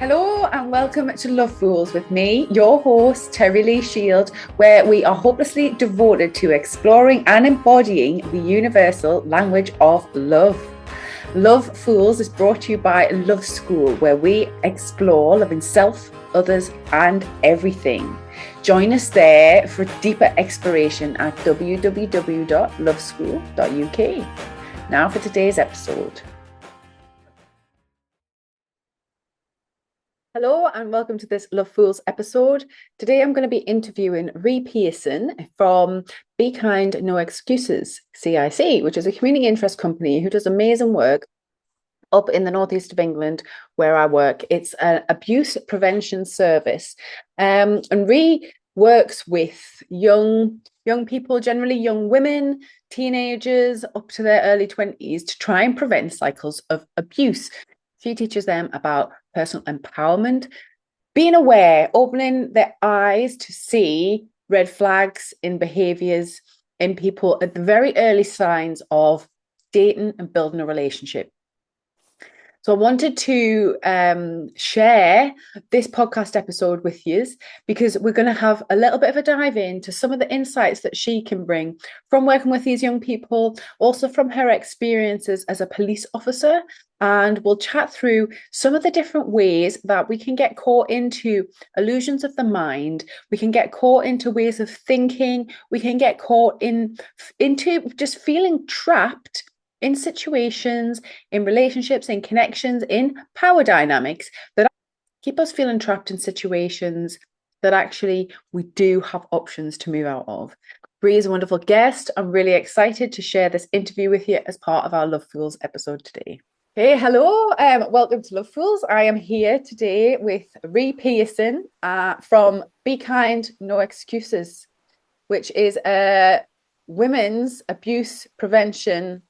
Hello and welcome to Love Fools with me, your host, Terry Lee Shield, where we are hopelessly devoted to exploring and embodying the universal language of love. Love Fools is brought to you by Love School, where we explore loving self, others, and everything. Join us there for deeper exploration at www.loveschool.uk. Now for today's episode. Hello and welcome to this Love Fools episode. Today I'm going to be interviewing Rie Pearson from Be Kind, No Excuses C.I.C, which is a community interest company who does amazing work up in the northeast of England where I work. It's an abuse prevention service, and Rie works with young people, generally young women, teenagers up to their early 20s, to try and prevent cycles of abuse. She teaches them about personal empowerment, being aware, opening their eyes to see red flags in behaviours in people at the very early signs of dating and building a relationship. So I wanted to share this podcast episode with you because we're going to have a little bit of a dive into some of the insights that she can bring from working with these young people, also from her experiences as a police officer. And we'll chat through some of the different ways that we can get caught into illusions of the mind. We can get caught into ways of thinking. We can get caught into just feeling trapped in situations, in relationships, in connections, in power dynamics that keep us feeling trapped in situations that actually we do have options to move out of. Rie is a wonderful guest. I'm really excited to share this interview with you as part of our Love Fools episode today. Hey, hello, welcome to Love Fools. I am here today with Rie Pearson from Be Kind, No Excuses, which is a women's abuse prevention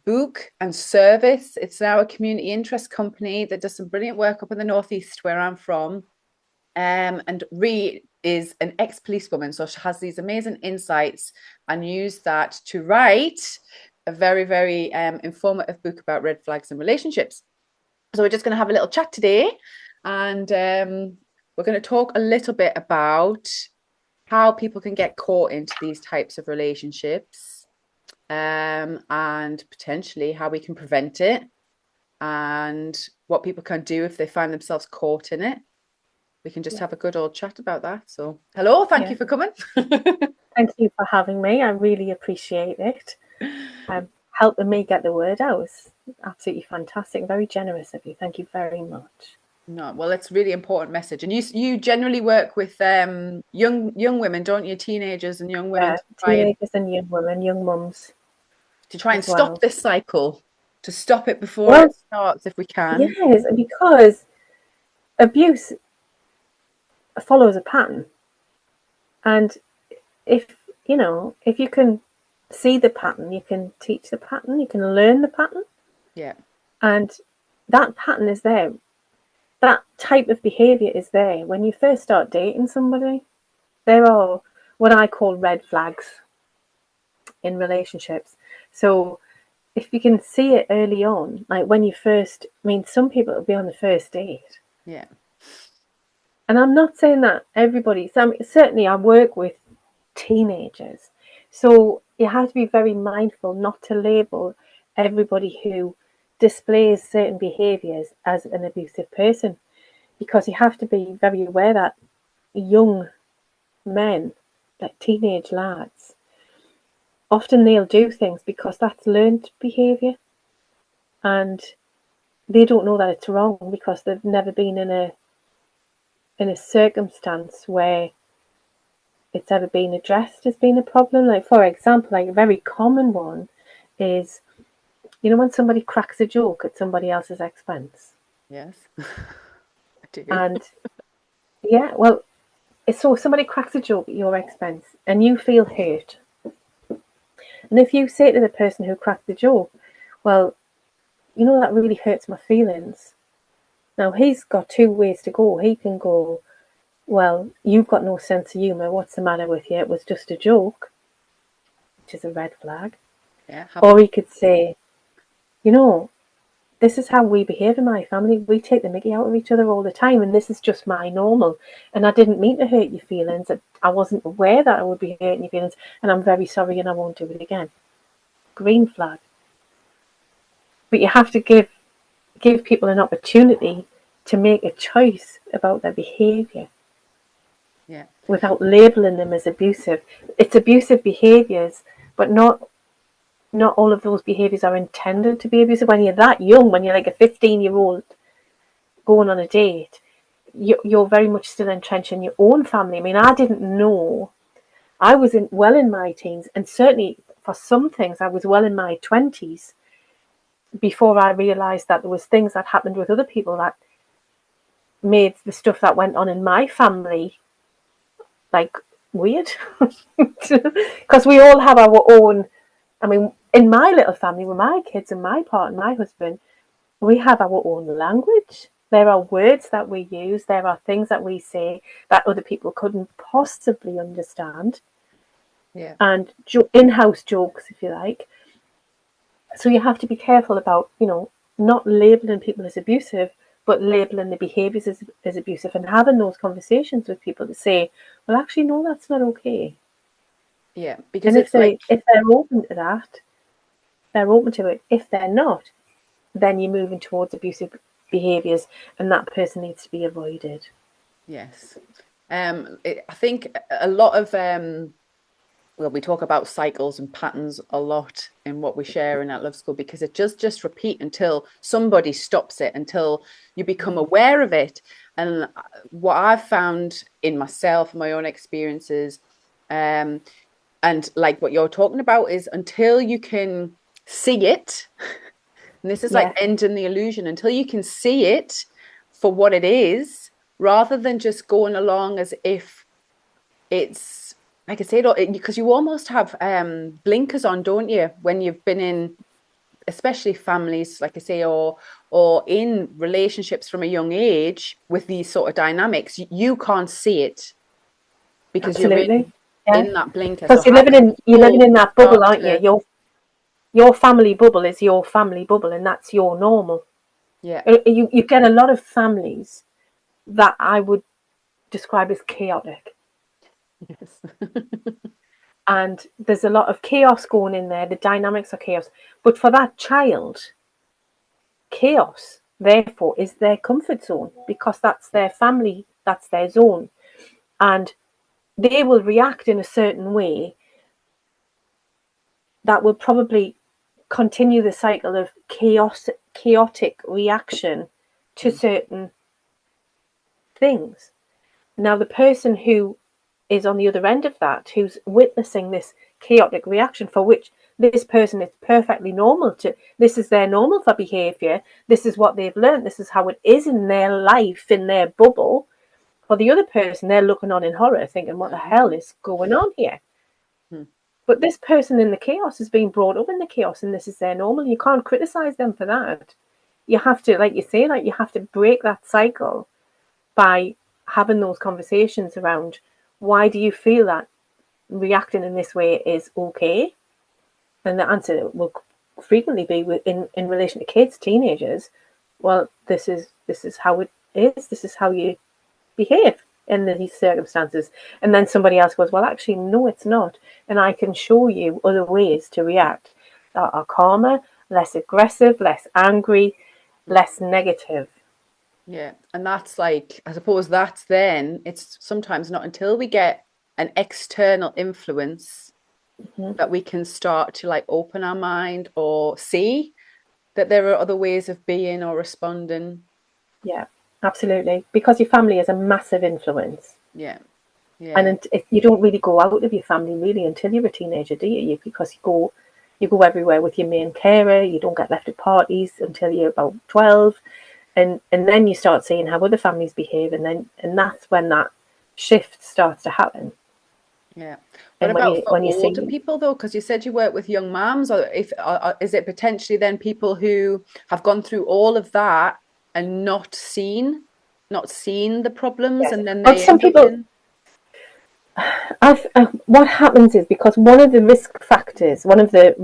book and service. It's now a community interest company that does some brilliant work up in the northeast where I'm from. And Rie is an ex-policewoman, so she has these amazing insights and used that to write a very, very informative book about red flags in relationships. So we're just going to have a little chat today, and we're going to talk a little bit about how people can get caught into these types of relationships, and potentially how we can prevent it, and what people can do if they find themselves caught in it. We can just have a good old chat about that. So hello, thank you for coming. Thank you for having me. I really appreciate it. Helping me get the word out. It's absolutely fantastic. Very generous of you. Thank you very much. No, well, it's a really important message. And you generally work with young women, don't you? Teenagers and young women. Teenagers and young women, young mums. To try and stop this cycle, to stop it before it starts if we can. Yes, because abuse follows a pattern. And if you can see the pattern, you can teach the pattern, you can learn the pattern. Yeah. And that pattern is there. That type of behaviour is there. When you first start dating somebody, there are what I call red flags in relationships. So if you can see it early on, like when you first, some people will be on the first date. Yeah. And I'm not saying that everybody, certainly I work with teenagers. So you have to be very mindful not to label everybody who displays certain behaviours as an abusive person, because you have to be very aware that young men, like teenage lads, often they'll do things because that's learned behaviour, and they don't know that it's wrong because they've never been in a circumstance where it's ever been addressed as being a problem. Like, for example, like a very common one is, when somebody cracks a joke at somebody else's expense. Yes. I do. And yeah, well, so somebody cracks a joke at your expense and you feel hurt. And if you say to the person who cracked the joke, well, that really hurts my feelings. Now, he's got two ways to go. He can go, well, you've got no sense of humour. What's the matter with you? It was just a joke, which is a red flag. Yeah. Or he could say, this is how we behave in my family. We take the mickey out of each other all the time, and this is just my normal. And I didn't mean to hurt your feelings. I wasn't aware that I would be hurting your feelings, and I'm very sorry, and I won't do it again. Green flag. But you have to give people an opportunity to make a choice about their behaviour. Yeah. Without labeling them as abusive. It's abusive behaviours, but not all of those behaviours are intended to be abusive. When you're that young, when you're like a 15-year-old going on a date, you're very much still entrenched in your own family. I mean, I didn't know. I was well in my teens, and certainly for some things I was well in my 20s before I realised that there was things that happened with other people that made the stuff that went on in my family like weird. Because we all have our own. I mean, in my little family with my kids and my partner, my husband, we have our own language. There are words that we use. There are things that we say that other people couldn't possibly understand. Yeah. And in-house jokes, if you like. So you have to be careful about, not labeling people as abusive, but labeling the behaviours as abusive, and having those conversations with people to say, well, actually, no, that's not okay. Yeah, because And if it's like, they're open to that, they're open to it. If they're not, then you're moving towards abusive behaviours, and that person needs to be avoided. yes. I think a lot of well, we talk about cycles and patterns a lot in what we share in at Love School, because it just repeat until somebody stops it, until you become aware of it. And what I've found in myself, my own experiences, and like what you're talking about, is until you can see it, and this is like Yeah, ending the illusion, until you can see it for what it is, rather than just going along as if it's, like I said, because you almost have blinkers on, don't you, when you've been in, especially families, like I say, or in relationships from a young age with these sort of dynamics. You can't see it because you're absolutely. Yeah, in that blinker. So because how can you're living people in that bubble, start aren't you? to, Your family bubble is your family bubble, and that's your normal. yeah, You get a lot of families that I would describe as chaotic. yes, And there's a lot of chaos going in there. The dynamics are chaos. But for that child, chaos, therefore, is their comfort zone, because that's their family, that's their zone. And they will react in a certain way that will probably continue the cycle of chaotic reaction to certain things. Now, the person who is on the other end of that, who's witnessing this chaotic reaction, for which this person is perfectly normal to, this is their normal for behavior, this is what they've learned, this is how it is in their life, in their bubble. For the other person, they're looking on in horror, thinking, what the hell is going on here? But this person in the chaos is being brought up in the chaos, and this is their normal. You can't criticize them for that. You have to, like you say, like, you have to break that cycle by having those conversations around, why do you feel that reacting in this way is okay? And the answer will frequently be in relation to kids, teenagers. Well, this is how it is. This is how you behave in these circumstances. And then somebody else goes, well, actually, no, it's not. And I can show you other ways to react that are calmer, less aggressive, less angry, less negative. yeah. And that's like, I suppose that's then, it's sometimes not until we get an external influence that we can start to like open our mind or see that there are other ways of being or responding. Yeah, absolutely. Because your family is a massive influence. Yeah, yeah, And you don't really go out of your family really until you're a teenager, do you? Because you go everywhere with your main carer. You don't get left at parties until you're about 12, and then you start seeing how other families behave, and that's when that shift starts to happen. yeah. What And about for when you older see, people though? Because you said you work with young moms, or if is it potentially then people who have gone through all of that and not seen the problems, yes, and then but they some end up people, in, what happens is, because one of the risk factors, one of the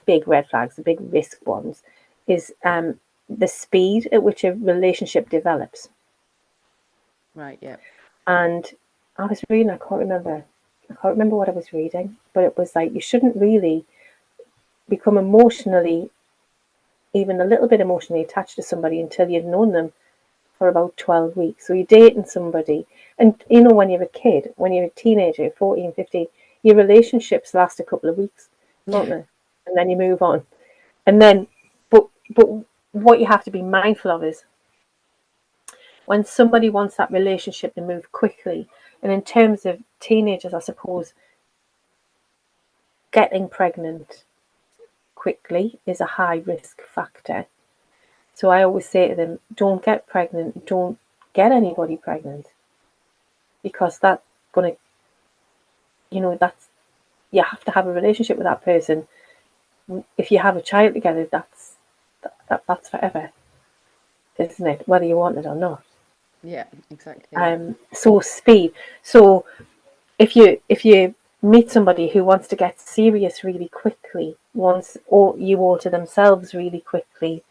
big red flags, the big risk ones, is the speed at which a relationship develops. Right, yeah. And I was reading, I can't remember what I was reading, but it was like you shouldn't really become emotionally, even a little bit emotionally attached to somebody until you've known them for about 12 weeks. So you're dating somebody, and you know, when you're a kid, when you're a teenager, 14, 15, your relationships last a couple of weeks, don't they? And then you move on. And then, but what you have to be mindful of is when somebody wants that relationship to move quickly, and in terms of teenagers, I suppose getting pregnant quickly is a high risk factor. So I always say to them, don't get pregnant, don't get anybody pregnant, because that's going to, that's, you have to have a relationship with that person. If you have a child together, that's forever, isn't it? Whether you want it or not. Yeah, exactly. So speed. So if you meet somebody who wants to get serious really quickly, wants or you alter themselves really quickly,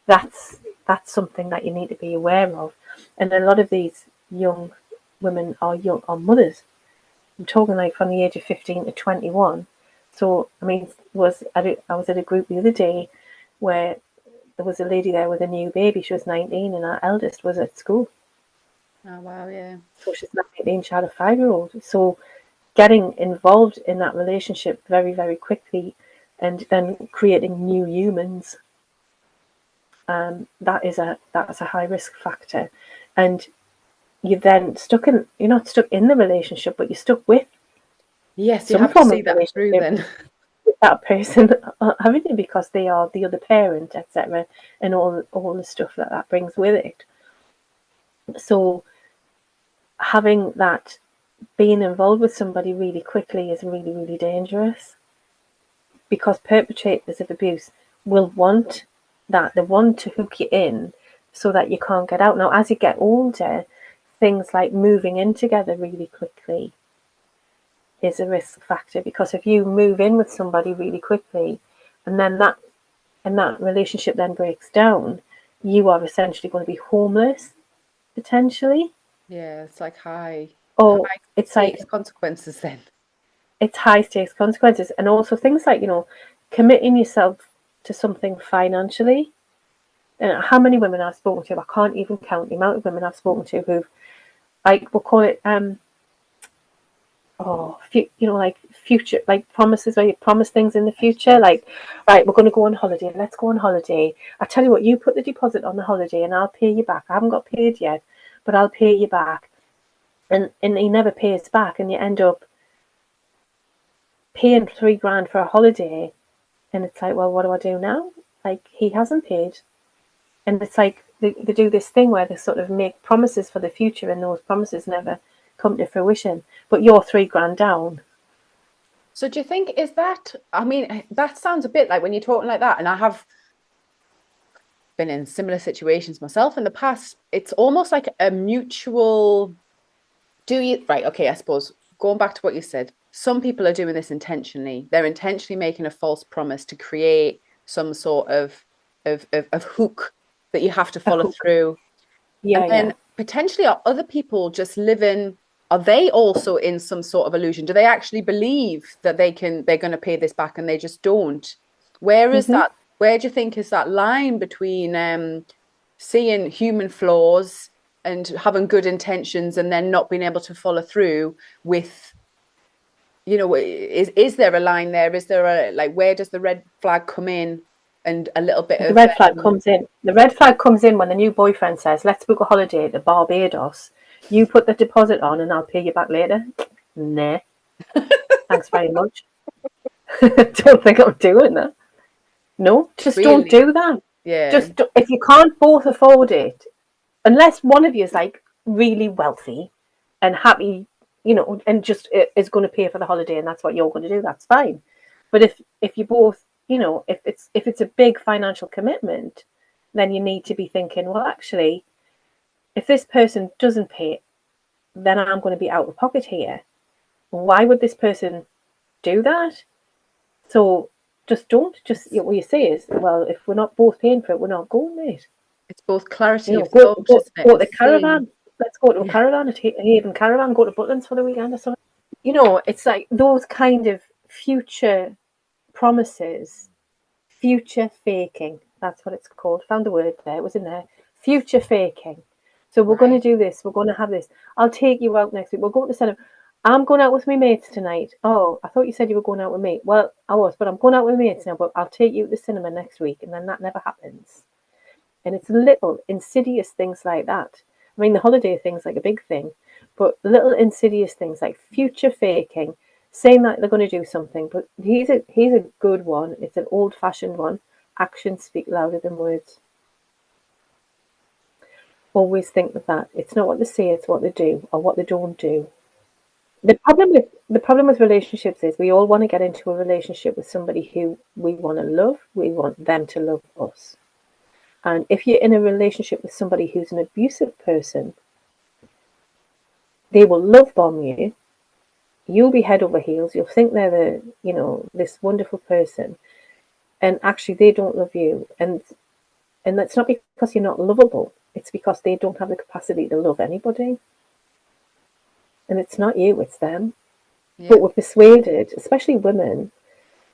that's something that you need to be aware of. And a lot of these young women are mothers. I'm talking like from the age of 15 to 21. So I mean, I was at a group the other day where there was a lady there with a new baby. She was 19, and our eldest was at school. Oh, wow, yeah. So she's 19. She had a 5-year-old. So getting involved in that relationship very, very quickly and then creating new humans, that's a high risk factor. And you're not stuck in the relationship, but you're stuck with Yes, you some have to form of see that through relationship then. with that person, haven't you? Because they are the other parent, etc., and all the stuff that brings with it. So having that, being involved with somebody really quickly is really, really dangerous, because perpetrators of abuse will want that. They want to hook you in so that you can't get out. Now, as you get older, things like moving in together really quickly is a risk factor, because if you move in with somebody really quickly and then that relationship then breaks down, you are essentially going to be homeless potentially. Yeah, it's like high Or it's like stakes consequences then. it's high stakes consequences, and also things like committing yourself to something financially. And how many women I've spoken to, I can't even count the amount of women I've spoken to who've, like, we'll call it like future, like promises, where you promise things in the future, Yes. like, right, we're going to go on holiday, let's go on holiday, I tell you what, you put the deposit on the holiday and I'll pay you back. I haven't got paid yet, but I'll pay you back. And he never pays back, and you end up paying $3,000 for a holiday, and it's like, well, what do I do now? Like, he hasn't paid. And it's like they do this thing where they sort of make promises for the future, and those promises never come to fruition, but you're $3,000 down. So do you think is that, I mean, that sounds a bit like when you're talking like that, and I have been in similar situations myself in the past, it's almost like a mutual, do you, right, okay, I suppose going back to what you said, some people are doing this intentionally. They're intentionally making a false promise to create some sort of hook that you have to A follow hook. through. And Yeah, then yeah. potentially are other people just living, are they also in some sort of illusion? Do they actually believe that they're going to pay this back and they just don't? Where is Mm-hmm. that? Where do you think is that line between seeing human flaws and having good intentions and then not being able to follow through with, is there a line there? Is there a, like, where does the red flag come in? And a little bit The of red flag comes in. The red flag comes in when the new boyfriend says, "Let's book a holiday to Barbados. You put the deposit on, and I'll pay you back later." Nah, thanks very much. Don't think I'm doing that. No, just don't really, do that. yeah, Just if you can't both afford it, unless one of you is like really wealthy and happy, and just is going to pay for the holiday, and that's what you're going to do, that's fine. But if you both, if it's a big financial commitment, then you need to be thinking, well, actually, if this person doesn't pay, then I'm going to be out of pocket here. Why would this person do that? So just don't. Just what you say is, well, if we're not both paying for it, we're not going, mate. both clarity of Go, thought, go, isn't it? go And to the seeing. caravan. Let's go to a Yeah. caravan, a Haven caravan, go to Butlins for the weekend or something. It's like those kind of future promises, future faking. That's what it's called. Found the word there. It was in there. Future faking. So we're going to Right. do this. We're going to have this. I'll take you out next week. We'll go to the cinema. I'm going out with my mates tonight. Oh, I thought you said you were going out with me. Well, I was, but I'm going out with mates now. But I'll take you to the cinema next week, and then that never happens. And it's little insidious things like that. I mean, the holiday thing's like a big thing, but little insidious things like future faking, saying that they're going to do something. But he's a good one. It's an old fashioned one. Actions speak louder than words. Always think of that. It's not what they say, it's what they do or what they don't do. The problem with relationships is we all want to get into a relationship with somebody who we want to love. We want them to love us. And if you're in a relationship with somebody who's an abusive person, they will love bomb you. You'll be head over heels. You'll think they're this wonderful person, and actually they don't love you. And that's not because you're not lovable. It's because they don't have the capacity to love anybody. And it's not you, it's them. Yeah. But we're persuaded, especially women,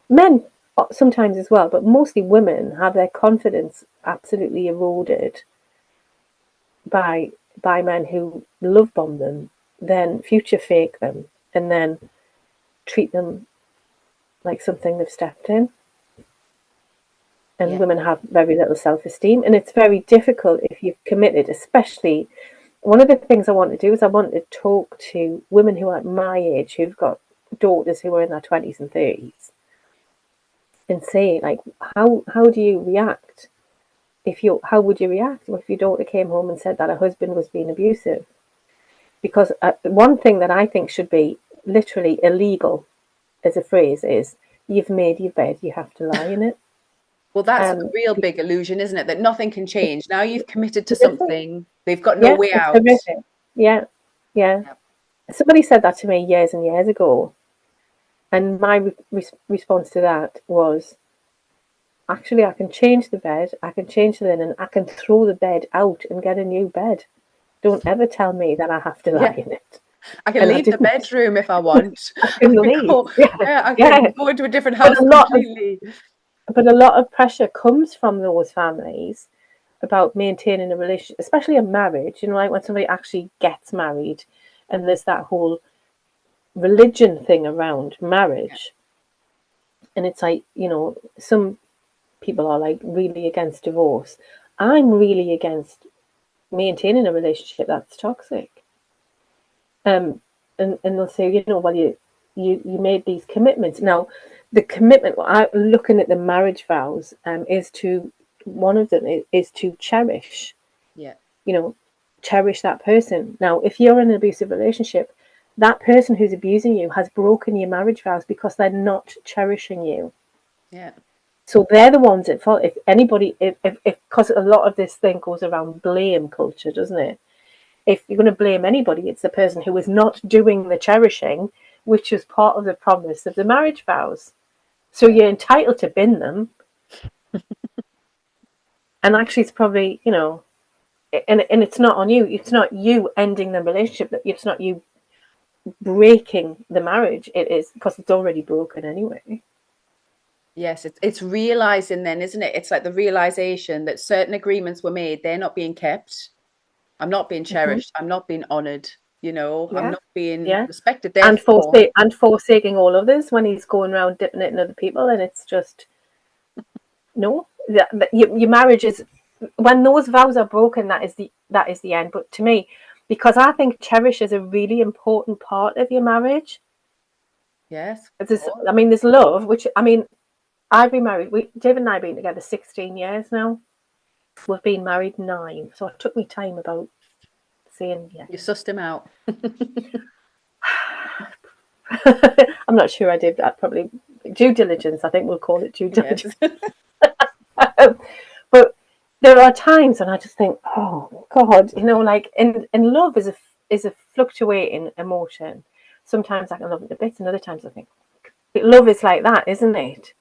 men sometimes as well, but mostly women have their confidence absolutely eroded by men who love bomb them, then future fake them, and then treat them like something they've stepped in. And Yeah. women have very little self-esteem, and it's very difficult if you've committed. Especially, one of the things I want to do is I want to talk to women who are my age, who've got daughters who are in their 20s and 30s, and say, like, how do you react how would you react if your daughter came home and said that her husband was being abusive? Because one thing that I think should be literally illegal as a phrase is, you've made your bed, you have to lie in it. Well, that's a Um, real big illusion, isn't it? That nothing can it's change. Now you've committed to horrific. something, they've got no Yeah, way it's out. horrific. Yeah, yeah. Yeah. Somebody said that to me years and years ago, and my response to that was, actually, I can change the bed, I can change the linen, I can throw the bed out and get a new bed. Don't ever tell me that I have to lie Yeah. in it. I can And I leave the didn't. bedroom if I want. I can leave. Yeah, I yeah. can go into a different But house a lot of completely. but a lot of pressure comes from those families about maintaining a relationship, especially a marriage. Like when somebody actually gets married, and there's that whole religion thing around Yeah. marriage, and it's like, some people are like really against divorce. I'm really against maintaining a relationship that's toxic. And they'll say, well, you made these commitments. Now, the commitment, looking at the marriage vows, one of them is to cherish, Yeah. you know, cherish that person. Now, if you're in an abusive relationship, that person who's abusing you has broken your marriage vows because they're not cherishing you. Yeah. So they're the ones at fault. If anybody, if because a lot of this thing goes around blame culture, doesn't it? If you're going to blame anybody, it's the person who is not doing the cherishing, which is part of the promise of the marriage vows. So Yeah. you're entitled to bin them. And actually, it's probably, and it's not on you. It's not you ending the relationship. It's not you breaking the marriage. It is because it's already broken anyway. Yes, it's realizing then, isn't it? It's like the realization that certain agreements were made, they're not being kept. I'm not being Mm-hmm. cherished. I'm not being honored. I'm Yeah, not being yeah. respected. And Therefore, forsaking all others when he's going around dipping it in other people, and it's just no. Your marriage is, when those vows are broken, that is the end. But to me, because I think cherish is a really important part of your marriage. yes, of course. There's love, which, I've been married. David and I have been together 16 years now. We've been married 9, so it took me time about saying yes. You sussed him out. I'm not sure I did that. Probably due diligence. I think we'll call it due Yes. diligence. But there are times when I just think, oh God, like, and love is a fluctuating emotion. Sometimes I can love it a bit, and other times I think love is like that, isn't it?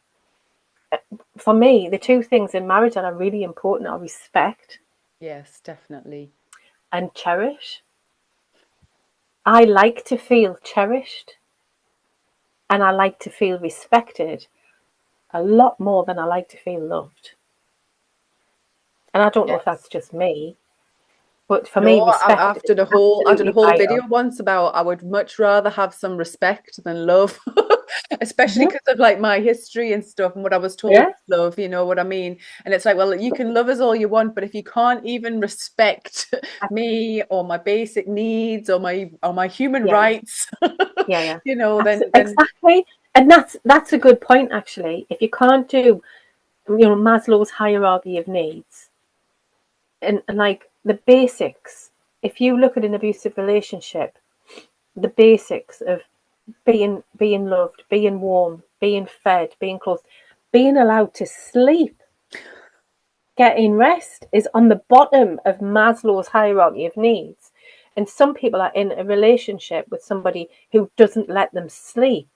For me, the two things in marriage that are really important are respect. Yes, definitely. and cherish. I like to feel cherished and I like to feel respected a lot more than I like to feel loved. And I don't know if Yes. that's just me, but for me, No, respect I've is done a whole absolutely video vital. once about I would much rather have some respect than love, especially Mhm. because of like my history and stuff and what I was told Yeah, was love, you know what I mean? And it's like, well, you can love us all you want, but if you can't even respect me or my basic needs or my human yeah, rights, yeah, yeah. you know, That's then exactly, and that's a good point actually. If you can't do, Maslow's hierarchy of needs, and like the basics, if you look at an abusive relationship, the basics of being loved, being warm, being fed, being clothed, being allowed to sleep, getting rest is on the bottom of Maslow's hierarchy of needs. And some people are in a relationship with somebody who doesn't let them sleep.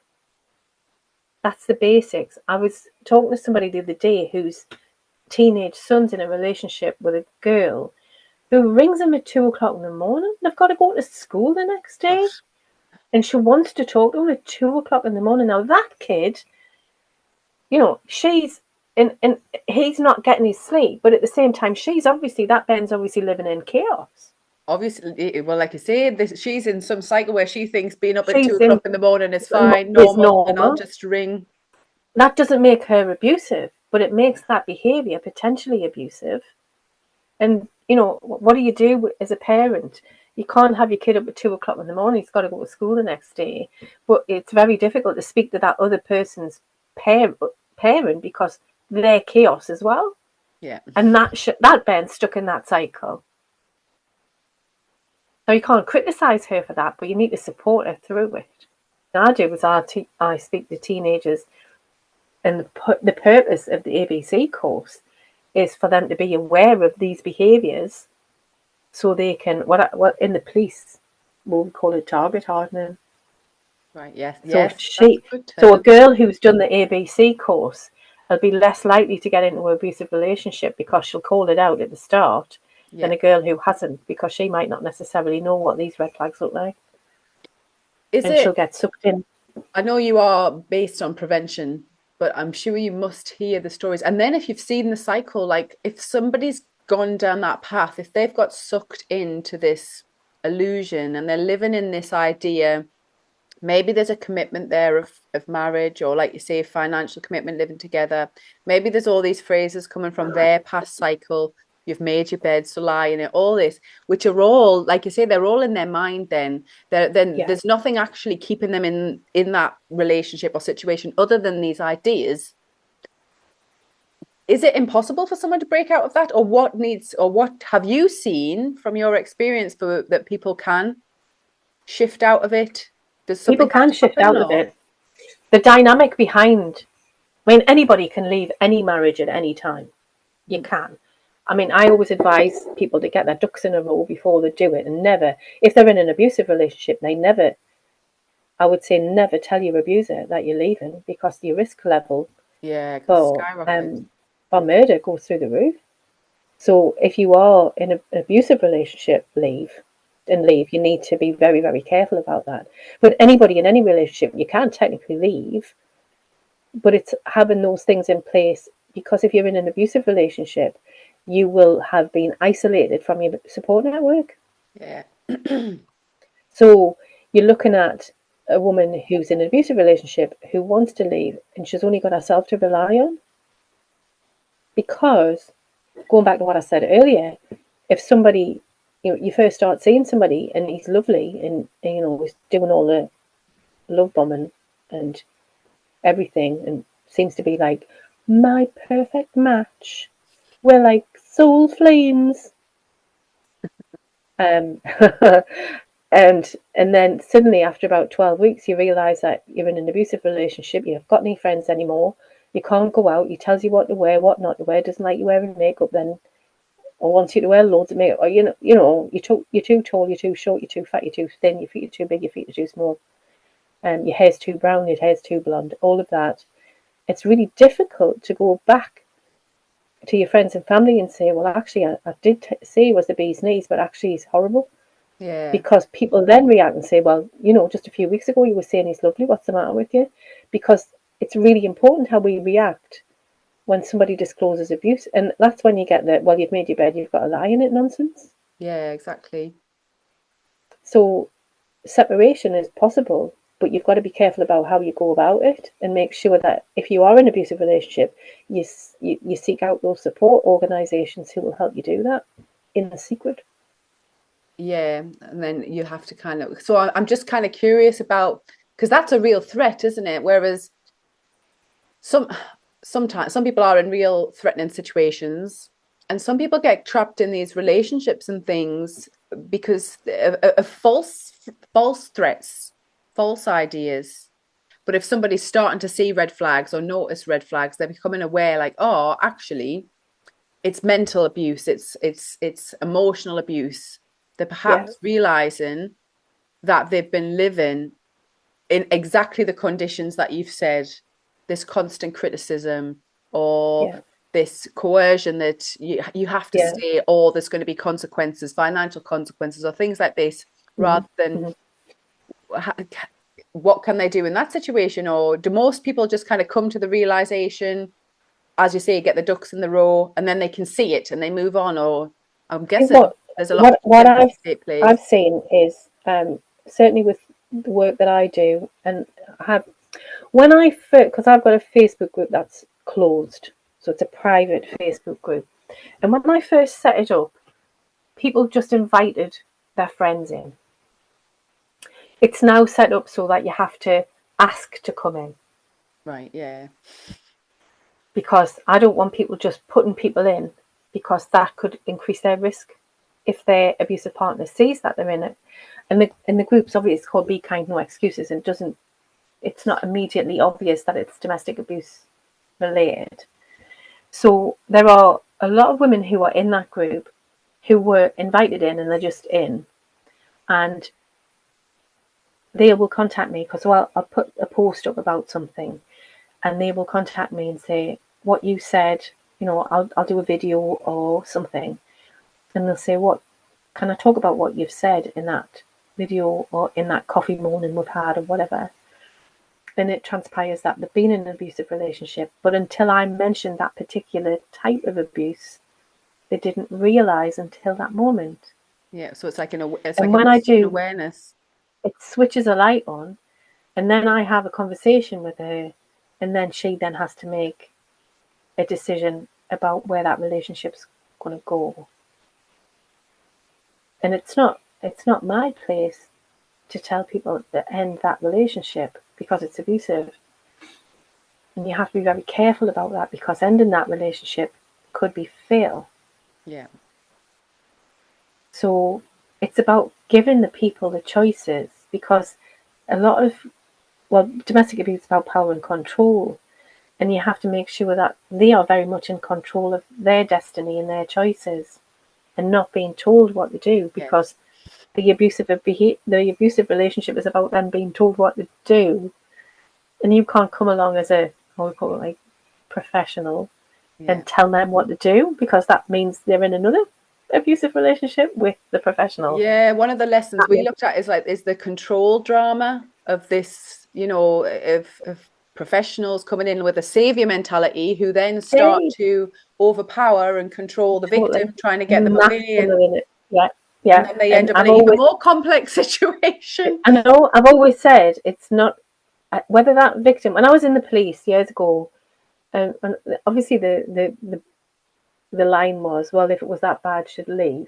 That's the basics. I was talking to somebody the other day whose teenage son's in a relationship with a girl who rings him at 2 o'clock in the morning. They've got to go to school the next day. gosh, And she wants to talk to him at 2 o'clock in the morning. Now that kid, she's and he's not getting his sleep, but at the same time, that Ben's obviously living in chaos. obviously, well, like you say, she's in some cycle where she thinks being up at two She's in o'clock in the morning is fine, is normal, and I'll normal. just ring. That doesn't make her abusive, but it makes that behavior potentially abusive. And what do you do as a parent? You can't have your kid up at 2 o'clock in the morning. He's got to go to school the next day. But it's very difficult to speak to that other person's parent because they're chaos as well. Yeah. And that Ben's stuck in that cycle. Now you can't criticize her for that, but you need to support her through it. What I do is I speak to teenagers, and the purpose of the ABC course is for them to be aware of these behaviours, so they can what in the police we call it target hardening. Right. Yes. So Yes. That's a good a term. girl who's done the ABC course will be less likely to get into an abusive relationship because she'll call it out at the start than Yeah. a girl who hasn't, because she might not necessarily know what these red flags look like, Is and she'll it? get sucked in. I know you are based on prevention, but I'm sure you must hear the stories. And then if you've seen the cycle, like if somebody's gone down that path, if they've got sucked into this illusion and they're living in this idea, maybe there's a commitment there of marriage, or like you say, financial commitment, living together. Maybe there's all these phrases coming from their past cycle. You've made your bed, so lie in it. All this, which are all, like you say, they're all in their mind. Then Yeah, there's nothing actually keeping them in that relationship or situation other than these ideas. Is it impossible for someone to break out of that, or what have you seen from your experience for that people can shift out of it? Does people something have can to shift happen, out of or? it. The dynamic behind, anybody can leave any marriage at any time. You can. I always advise people to get their ducks in a row before they do it, and never, if they're in an abusive relationship, I would say never tell your abuser that you're leaving, because the risk level Yeah, it for skyrockets. murder goes through the roof. So if you are in an abusive relationship, leave. You need to be very, very careful about that. But anybody in any relationship, you can technically leave, but it's having those things in place, because if you're in an abusive relationship, you will have been isolated from your support network. Yeah. So you're looking at a woman who's in an abusive relationship who wants to leave, and she's only got herself to rely on. Because, going back to what I said earlier, if somebody, you first start seeing somebody and he's lovely, and he's doing all the love bombing and everything, and seems to be like my perfect match. We're like soul flames. Um, and then suddenly, after about 12 weeks, you realize that you're in an abusive relationship. You haven't got any friends anymore. You can't go out. He tells you what to wear, what not to wear. Doesn't like you wearing makeup then, or wants you to wear loads of makeup. Or you're too tall, you're too short, you're too fat, you're too thin, your feet are too big, your feet are too small. Your hair's too brown, your hair's too blonde. All of that. It's really difficult to go back to your friends and family and say, well, actually, I did say it was the bee's knees, but actually he's horrible. Yeah. Because people then react and say, well, just a few weeks ago you were saying he's lovely. What's the matter with you? Because it's really important how we react when somebody discloses abuse. And that's when you get the, well, you've made your bed, you've got a lie in it nonsense. Yeah, exactly. So separation is possible, but you've got to be careful about how you go about it and make sure that if you are in an abusive relationship, you seek out those support organisations who will help you do that in the secret. Yeah, and then you have to kind of, so I'm just kind of curious about, because that's a real threat, isn't it? Whereas sometimes some people are in real threatening situations, and some people get trapped in these relationships and things because of false threats, false ideas. But if somebody's starting to see red flags or notice red flags, they're becoming aware, like, oh, actually, it's mental abuse, it's emotional abuse. They're perhaps realizing that they've been living in exactly the conditions that you've said, this constant criticism or this coercion that you have to stay, or there's going to be consequences, financial consequences or things like this, rather than what can they do in that situation? Or do most people just kind of come to the realization, as you say, get the ducks in the row, and then they can see it and they move on? Or I'm guessing there's a lot what of I've seen is certainly with the work that I do, and have when I first, because I've got a Facebook group that's closed, so it's a private Facebook group, and when I first set it up, people just invited their friends in. It's now set up so that you have to ask to come in. Right, yeah. Because I don't want people just putting people in, because that could increase their risk if their abusive partner sees that they're in it. And the group's obviously, it's called Be Kind, No Excuses, and it's not immediately obvious that it's domestic abuse related. So there are a lot of women who are in that group who were invited in, and they're just in, and they will contact me because, well, I'll put a post up about something, and they will contact me and say, what you said, I'll do a video or something, and they'll say, what can I talk about what you've said in that video or in that coffee morning we've had or whatever? Then it transpires that they've been in an abusive relationship, but until I mentioned that particular type of abuse, they didn't realize until that moment. Yeah, so it's like When I do, awareness. it switches a light on, and then I have a conversation with her, and then she then has to make a decision about where that relationship's going to go. And it's not my place to tell people to end that relationship because it's abusive. And you have to be very careful about that, because ending that relationship could be fatal. Yeah. So it's about giving the people the choices, because a lot of, domestic abuse is about power and control. And you have to make sure that they are very much in control of their destiny and their choices, and not being told what to do, because the abusive relationship is about them being told what to do, and you can't come along as a, how we call it, like, professional and tell them what to do, because that means they're in another abusive relationship with the professional. Yeah, one of the lessons we looked at is the control drama of this, of professionals coming in with a savior mentality, who then start to overpower and control the victim, trying to get them away, and then they end up in an even more complex situation. I know, I've always said it's not whether that victim. When I was in the police years ago, and obviously the line was, well, if it was that bad, she'd leave.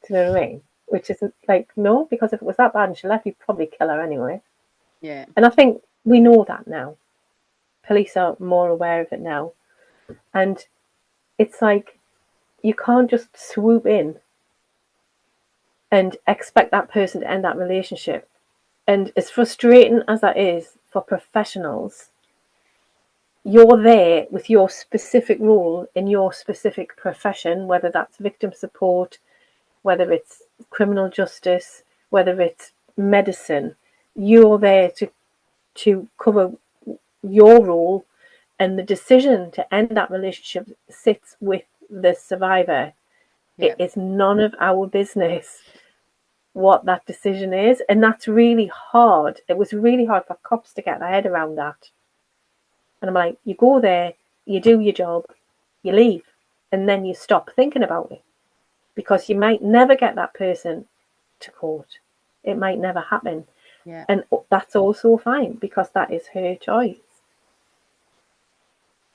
Do you know what I mean? Which isn't, like, no, because if it was that bad and she left, you'd probably kill her anyway. Yeah. And I think we know that now. Police are more aware of it now. And it's like, you can't just swoop in and expect that person to end that relationship. And as frustrating as that is for professionals, you're there with your specific role in your specific profession, whether that's victim support, whether it's criminal justice, whether it's medicine. You're there to cover your role and the decision to end that relationship sits with the survivor. Yeah. It is none of our business what that decision is, and that's really hard. It was really hard for cops to get their head around that. And I'm like, you go there, you do your job, you leave, and then you stop thinking about it, because you might never get that person to court. It might never happen. Yeah. And that's also fine, because that is her choice.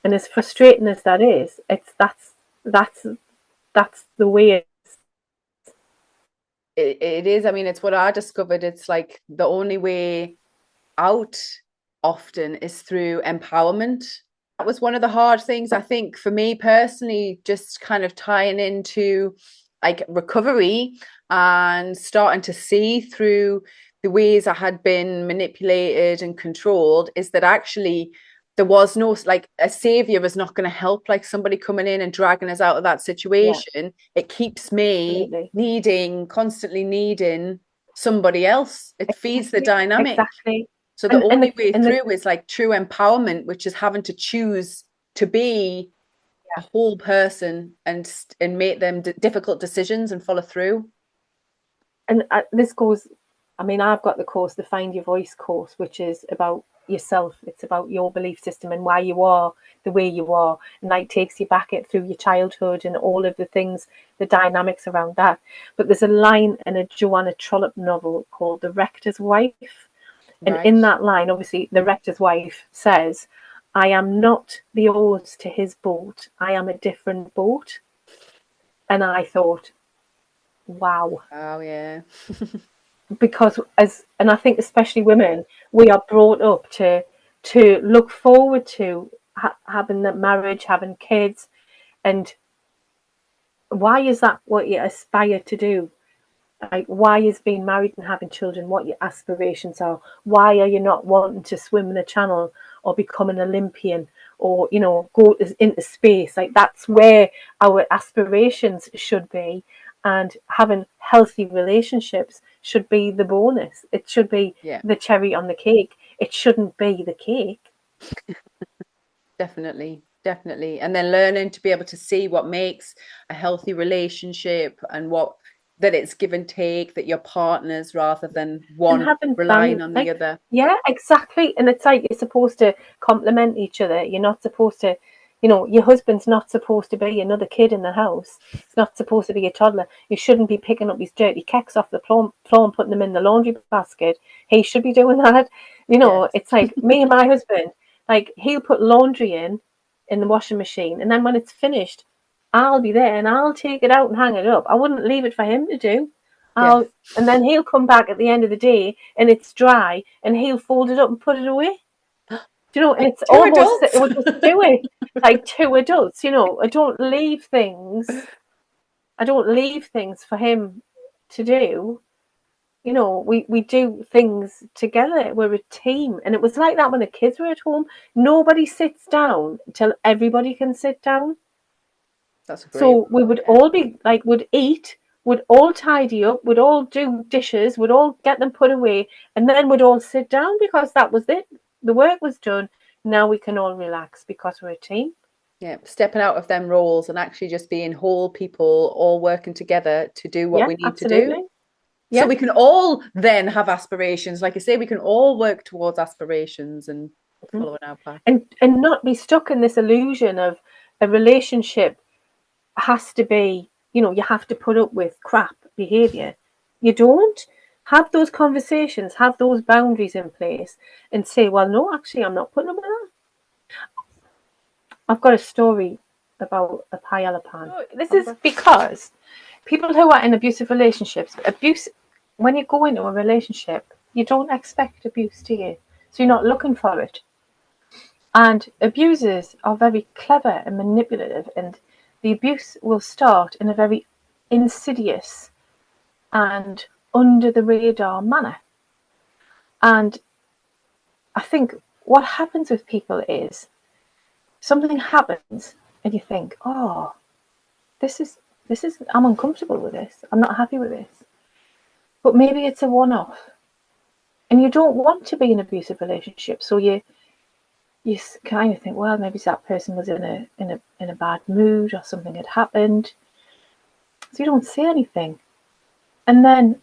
And as frustrating as that is, that's the way it is. It is. I mean, it's what I discovered. It's like the only way out often is through empowerment. That was one of the hard things, I think, for me personally, just kind of tying into like recovery and starting to see through the ways I had been manipulated and controlled, is that actually there was no, like, a savior is not going to help, like somebody coming in and dragging us out of that situation. Yeah, It keeps me absolutely. constantly needing somebody else. It feeds the dynamic. Exactly. So the And only way the through is like true empowerment, which is having to choose to be a yeah. whole person and make them difficult decisions and follow through. And this goes, I mean, I've got the course, the Find Your Voice course, which is about yourself. It's about your belief system and why you are the way you are. And that takes you back it through your childhood and all of the things, the dynamics around that. But there's a line in a Joanna Trollope novel called The Rector's Wife. And Right. in that line, obviously, the rector's wife says, I am not the oars to his boat. I am a different boat. And I thought, wow. Oh, yeah. Because and I think especially women, we are brought up to look forward to having that marriage, having kids. And why is that what you aspire to do? Like, why is being married and having children what your aspirations are? Why are you not wanting to swim in the channel or become an Olympian or, go into space? Like, that's where our aspirations should be. And having healthy relationships should be the bonus. It should be Yeah, the cherry on the cake. It shouldn't be the cake. definitely. Definitely. And then learning to be able to see what makes a healthy relationship and what that it's give and take, that you're partners rather than And one having relying bound, on the like, other. yeah, exactly. And it's like you're supposed to complement each other. You're not supposed to, your husband's not supposed to be another kid in the house. It's not supposed to be a toddler. You shouldn't be picking up his dirty kecks off the floor and putting them in the laundry basket. He should be doing that. Yes. It's like me and my husband, like, he'll put laundry in the washing machine, and then when it's finished, I'll be there and I'll take it out and hang it up. I wouldn't leave it for him to do. Yes. And then he'll come back at the end of the day and it's dry, and he'll fold it up and put it away. And Like it's two almost, it adults. would just do it like two adults. I don't leave things. I don't leave things for him to do. We do things together. We're a team. And it was like that when the kids were at home. Nobody sits down until everybody can sit down. That's a great So one. we would Yeah. all be like, would eat, would all tidy up, would all do dishes, would all get them put away, and then we'd all sit down, because that was it. The work was done. Now we can all relax because we're a team. Yeah, stepping out of them roles and actually just being whole people all working together to do what Yeah, we need to do. absolutely. So Yeah. we can all then have aspirations. Like I say, we can all work towards aspirations and Mhm. following our path. And not be stuck in this illusion of a relationship has to be, you have to put up with crap behavior. You don't. Have those conversations, have those boundaries in place, and say, well, no, actually, I'm not putting up with that. I've got a story about a pile of pan. This is because people who are in abusive relationships, when you go into a relationship, you don't expect abuse, do you? So you're not looking for it. And abusers are very clever and manipulative, and the abuse will start in a very insidious and under the radar manner. And I think what happens with people is something happens and you think, oh, this is I'm uncomfortable with this. I'm not happy with this. But maybe it's a one off. And you don't want to be in an abusive relationship. So you kind of think, well, maybe that person was in a bad mood or something had happened. So you don't say anything. And then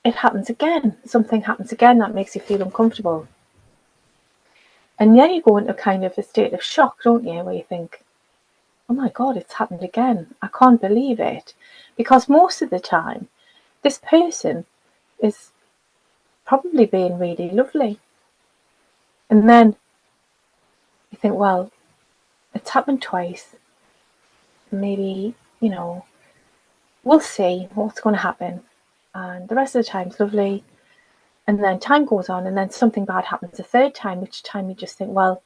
it happens again. Something happens again that makes you feel uncomfortable. And then you go into kind of a state of shock, don't you, where you think, oh my God, it's happened again. I can't believe it. Because most of the time, this person is probably being really lovely. And then you think, well, it's happened twice. Maybe, we'll see what's going to happen. And the rest of the time's lovely. And then time goes on, and then something bad happens a third time, which time you just think, well,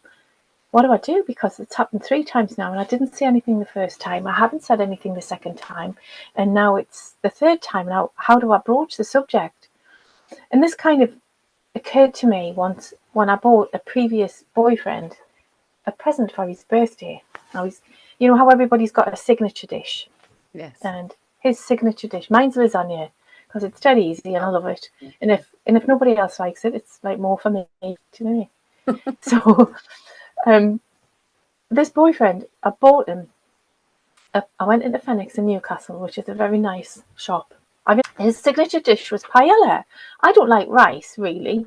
what do I do? Because it's happened 3 times now, and I didn't say anything the first time. I haven't said anything the second time. And now it's the third time. Now, how do I broach the subject? And this kind of occurred to me once when I bought a previous boyfriend a present for his birthday. Now, how everybody's got a signature dish. Yes. And his signature dish, mine's lasagna, because it's dead easy and I love it. And if nobody else likes it, it's like more for me. Do you know what I mean? So, this boyfriend, I bought him. I went into Phoenix in Newcastle, which is a very nice shop. His signature dish was paella. I don't like rice really,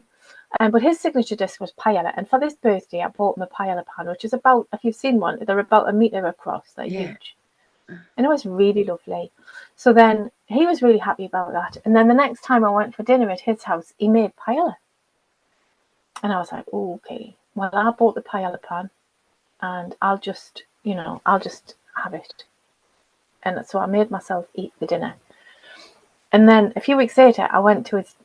but his signature dish was paella. And for this birthday, I bought him a paella pan, which is about, if you've seen one, they're about 1 meter across. They're huge. And it was really lovely. So then he was really happy about that. And then the next time I went for dinner at his house, he made paella. And I was like, oh, okay. Well, I bought the paella pan and I'll just have it. And so I made myself eat the dinner. And then a few weeks later, I went to his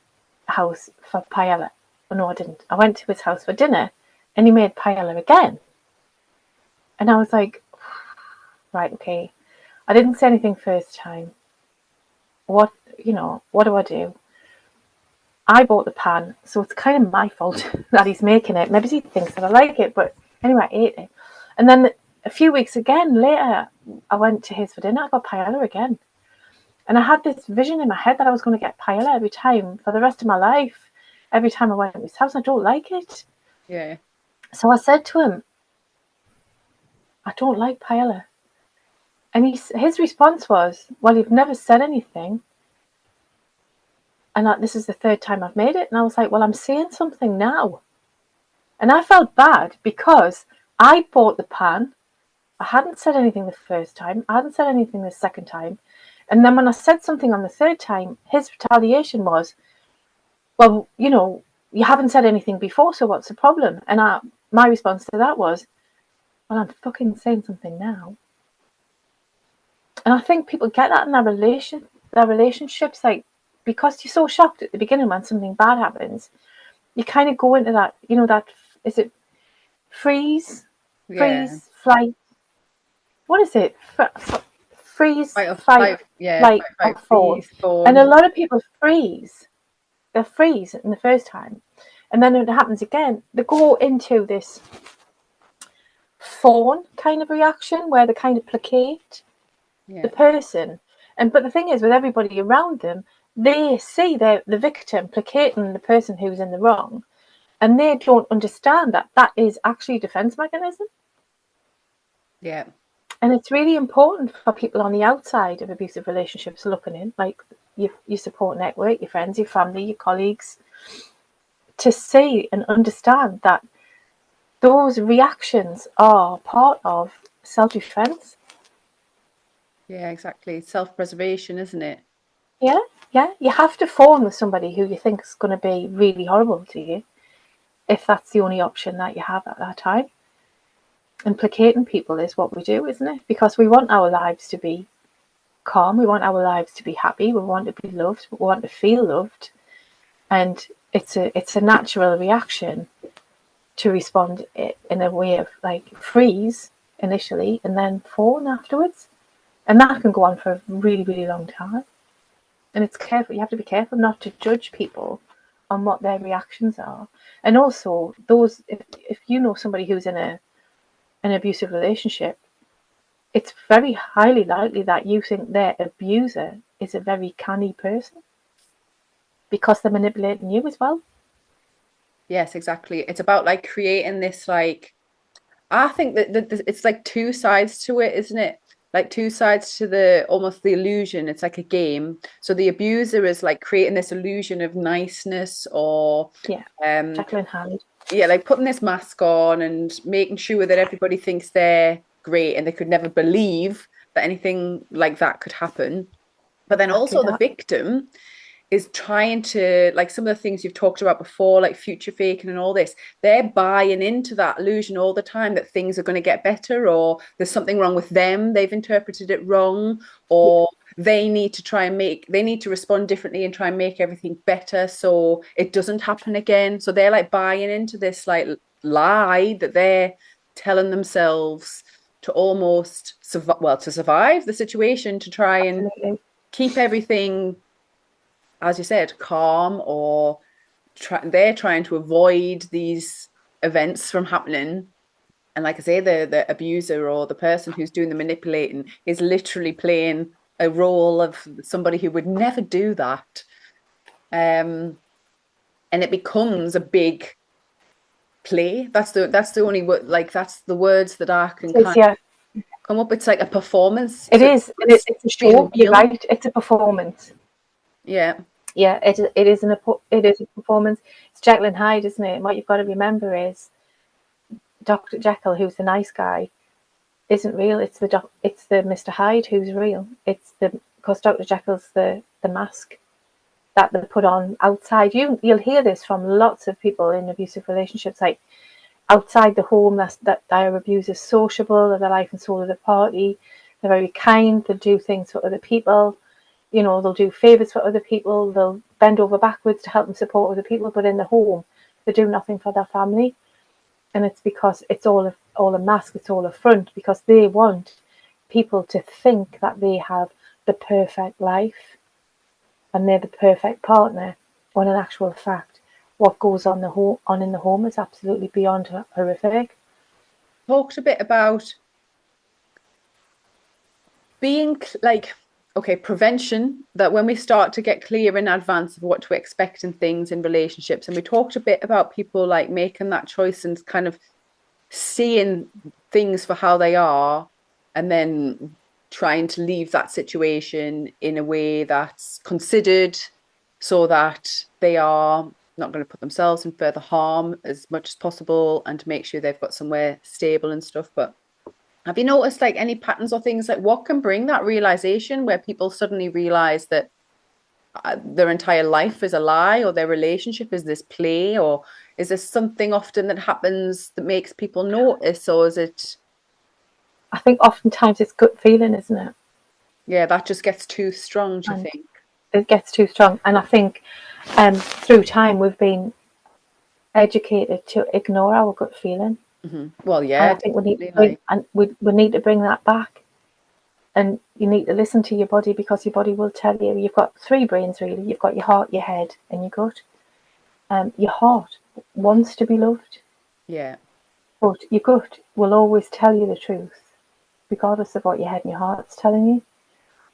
house for paella. Oh, no, I didn't. I went to his house for dinner and he made paella again. And I was like, right, okay. I didn't say anything first time. What do I do? I bought the pan, so it's kind of my fault that he's making it. Maybe he thinks that I like it, but anyway, I ate it. And then a few weeks later, I went to his for dinner. I got paella again. And I had this vision in my head that I was going to get paella every time for the rest of my life. Every time I went to his house, I don't like it. Yeah. So I said to him, I don't like paella. And his response was, well, you've never said anything. And this is the 3rd time I've made it. And I was like, well, I'm saying something now. And I felt bad because I bought the pan. I hadn't said anything the first time. I hadn't said anything the second time. And then when I said something on the 3rd time, his retaliation was, well, you haven't said anything before, so what's the problem? And my response to that was, well, I'm fucking saying something now. And I think people get that in their relationships, like, because you're so shocked at the beginning when something bad happens, you kind of go into that, that, is it freeze, flight? What is it? Freeze, fight, flight, or fall. And a lot of people freeze. They freeze in the first time. And then when it happens again, they go into this fawn kind of reaction where they kind of placate the person. But the thing is, with everybody around them, they see the victim placating the person who's in the wrong, and they don't understand that is actually a defense mechanism. Yeah. And it's really important for people on the outside of abusive relationships looking in, like your support network, your friends, your family, your colleagues, to see and understand that those reactions are part of self-defense. Yeah, exactly. Self-preservation, isn't it? Yeah. You have to fawn with somebody who you think is going to be really horrible to you, if that's the only option that you have at that time. And placating people is what we do, isn't it? Because we want our lives to be calm. We want our lives to be happy. We want to be loved. We want to feel loved. And it's a natural reaction to respond in a way of like freeze initially and then fawn afterwards. And that can go on for a really, really long time. And it's careful. You have to be careful not to judge people on what their reactions are. And also, those if you know somebody who's in an abusive relationship, it's very highly likely that you think their abuser is a very canny person because they're manipulating you as well. Yes, exactly. It's about like creating this like I think that it's like two sides to it, isn't it? Like two sides to the almost the illusion. It's like a game. So the abuser is like creating this illusion of niceness or Yeah, um Jekyll and Hyde. yeah, like putting this mask on and making sure that everybody thinks they're great and they could never believe that anything like that could happen. But then Exactly also the that. victim is trying to like some of the things you've talked about before, like future faking and all this, they're buying into that illusion all the time that things are going to get better or there's something wrong with them, they've interpreted it wrong, Yeah, or they need to respond differently and try and make everything better so it doesn't happen again. So they're like buying into this like lie that they're telling themselves to almost to survive the situation, to try and absolutely. keep everything, as you said, calm, or they're trying to avoid these events from happening. And like I say, the abuser or the person who's doing the manipulating is literally playing a role of somebody who would never do that. And it becomes a big play. That's the only word, like that's the words that I can It is, kind yeah. of come up. It's like a performance. It So is. it's It's a being show. You're real. right. It's a performance. Yeah. Yeah, it is a performance. It's Jekyll and Hyde, isn't it? And what you've got to remember is Dr. Jekyll, who's the nice guy, isn't real. It's the Mr. Hyde who's real. It's the because Dr. Jekyll's the mask that they put on outside. You'll hear this from lots of people in abusive relationships, like outside the home, that their abusers sociable, they're the life and soul of the party, they're very kind, they'll do things for other people, they'll do favours for other people, they'll bend over backwards to help and support other people, but in the home they do nothing for their family. And it's because it's all a mask, it's all a front, because they want people to think that they have the perfect life and they're the perfect partner, when in actual fact what goes on in the home is absolutely beyond horrific. Talked a bit about being like, okay, prevention, that when we start to get clear in advance of what to expect in things in relationships, and we talked a bit about people like making that choice and kind of seeing things for how they are, and then trying to leave that situation in a way that's considered so that they are not going to put themselves in further harm as much as possible, and to make sure they've got somewhere stable and stuff. But have you noticed like any patterns or things, like what can bring that realization where people suddenly realize that their entire life is a lie, or their relationship is this play, or is there something often that happens that makes people notice, or is it, I think oftentimes it's gut feeling, isn't it? yeah, that just gets too strong, do you And think? it gets too strong. And I think through time we've been educated to ignore our gut feeling. Well, And yeah, I think we need to definitely, bring like, and we need to bring that back. And you need to listen to your body, because your body will tell you. You've got three brains really. You've got your heart, your head, and your gut. Your heart wants to be loved, yeah, but your gut will always tell you the truth, regardless of what your head and your heart's telling you.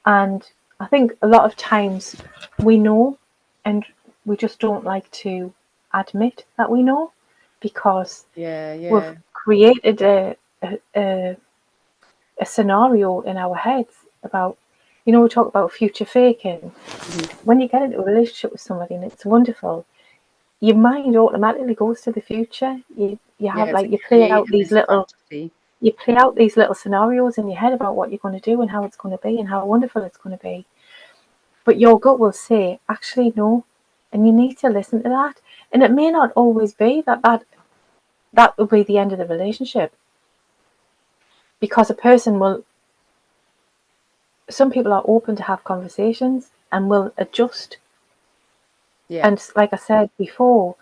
And I think a lot of times we know, and we just don't like to admit that we know, because yeah, we've yeah. created a scenario in our heads about, we talk about future faking. Mhm. When you get into a relationship with somebody and it's wonderful, your mind automatically goes to the future. You Yeah, have, it's like, like creating this fantasy. you play out these little scenarios in your head about what you're going to do and how it's going to be and how wonderful it's going to be. But your gut will say, actually, no. And you need to listen to that. And it may not always be that will be the end of the relationship. Because some people are open to have conversations and will adjust. Yeah, And like I said before,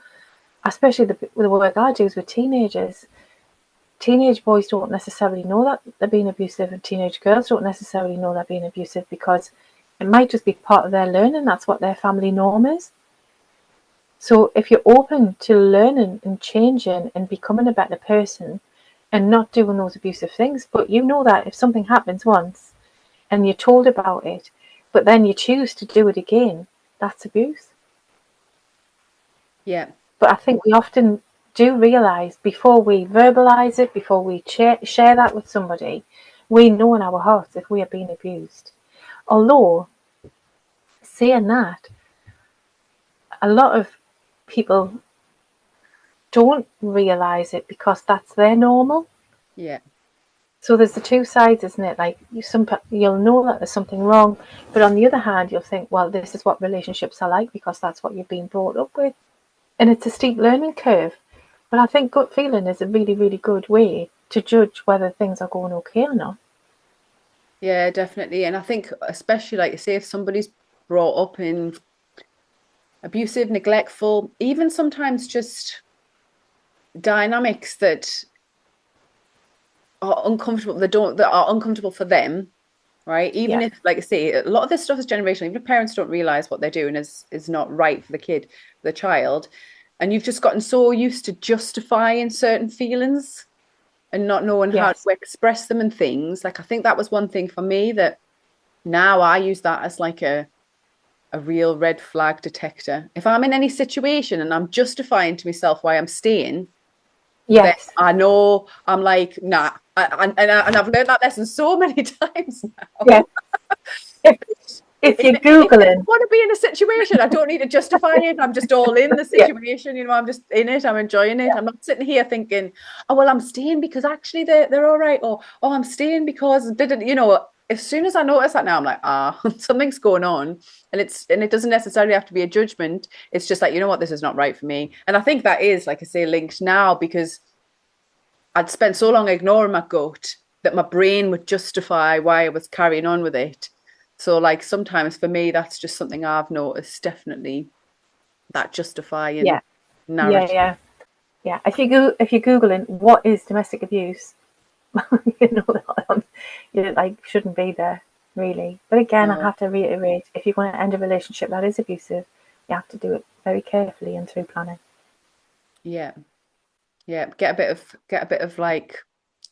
especially the work I do is with teenagers. Teenage boys don't necessarily know that they're being abusive, and teenage girls don't necessarily know they're being abusive, because it might just be part of their learning. That's what their family norm is. So if you're open to learning and changing and becoming a better person and not doing those abusive things, but you know that if something happens once and you're told about it, but then you choose to do it again, that's abuse. yeah. But I think we often do realise before we verbalise it, before we share that with somebody, we know in our hearts if we are being abused. Although, saying that, a lot of people don't realise it because that's their normal. Yeah. So there's the two sides, isn't it? Like you'll know that there's something wrong, but on the other hand, you'll think, well, this is what relationships are like because that's what you've been brought up with, and it's a steep learning curve. But I think gut feeling is a really, really good way to judge whether things are going okay or not. Yeah, definitely. And I think especially like say if somebody's brought up in abusive, neglectful, even sometimes just dynamics that are uncomfortable, that are uncomfortable for them, right? Even Yeah, if, like I say, a lot of this stuff is generational, even if parents don't realize what they're doing is not right for the kid, the child, and you've just gotten so used to justifying certain feelings and not knowing how yes, to express them and things. Like I think that was one thing for me that now I use that as like a real red flag detector. If I'm in any situation and I'm justifying to myself why I'm staying, then yes, I know I'm like, nah. And I've learned that lesson so many times now. yeah. If, if you're If I Googling, want to be in a situation, I don't need to justify it. I'm just all in the yeah, situation. I'm just in it. I'm enjoying it. I'm not sitting here thinking, oh, well, I'm staying because actually they're all right. Or, oh, I'm staying because, as soon as I notice that now, I'm like, something's going on. And it doesn't necessarily have to be a judgment. It's just like, you know what, this is not right for me. And I think that is, like I say, linked now because I'd spent so long ignoring my gut that my brain would justify why I was carrying on with it. So, like, sometimes for me, that's just something I've noticed, definitely that justifying yeah, narrative. yeah. Yeah, if you're googling what is domestic abuse, you know you like shouldn't be there really. But again, I No, have to reiterate: if you're going to end a relationship that is abusive, you have to do it very carefully and through planning. yeah, yeah. Get a bit of like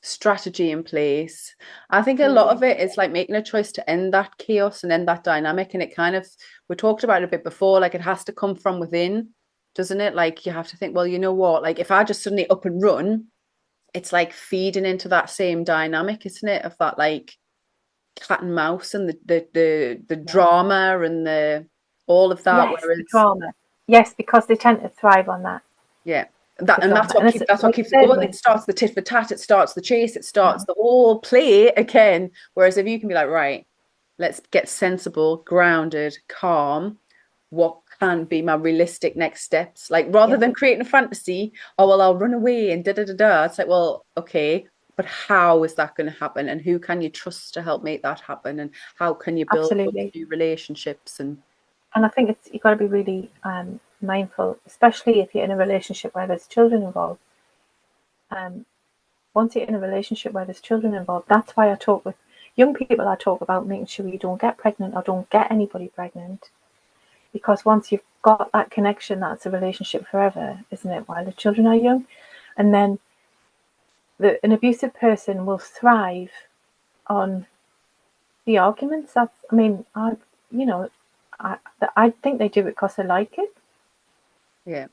strategy in place. I think a lot of Absolutely. it is like making a choice to end that chaos and end that dynamic. And it kind of, we talked about it a bit before, like it has to come from within, doesn't it? Like you have to think, well, you know what? Like if I just suddenly up and run, it's like feeding into that same dynamic, isn't it? Of that like cat and mouse and the Yeah. drama and the all of that. Yes, the Whereas, drama. Yes, because they tend to thrive on that, yeah, the and drama. And it's that's what like keeps it I said, going. It starts the tit for tat, it starts the chase, it starts no, the whole play again. Whereas if you can be like, right, let's get sensible, grounded, calm. What can be my realistic next steps? Like rather yeah, than creating a fantasy, oh well, I'll run away and da da da da. It's like, well, okay, but how is that going to happen? And who can you trust to help make that happen? And how can you build those absolutely. new relationships? And And I think you've got to be really mindful, especially if you're in a relationship where there's children involved. Um, Once you're in a relationship where there's children involved, that's why I talk with young people. I talk about making sure you don't get pregnant or don't get anybody pregnant, because once you've got that connection, that's a relationship forever, isn't it? While the children are young, and then an abusive person will thrive on the arguments. I mean, you know, I, I think they do it because they like it, yeah,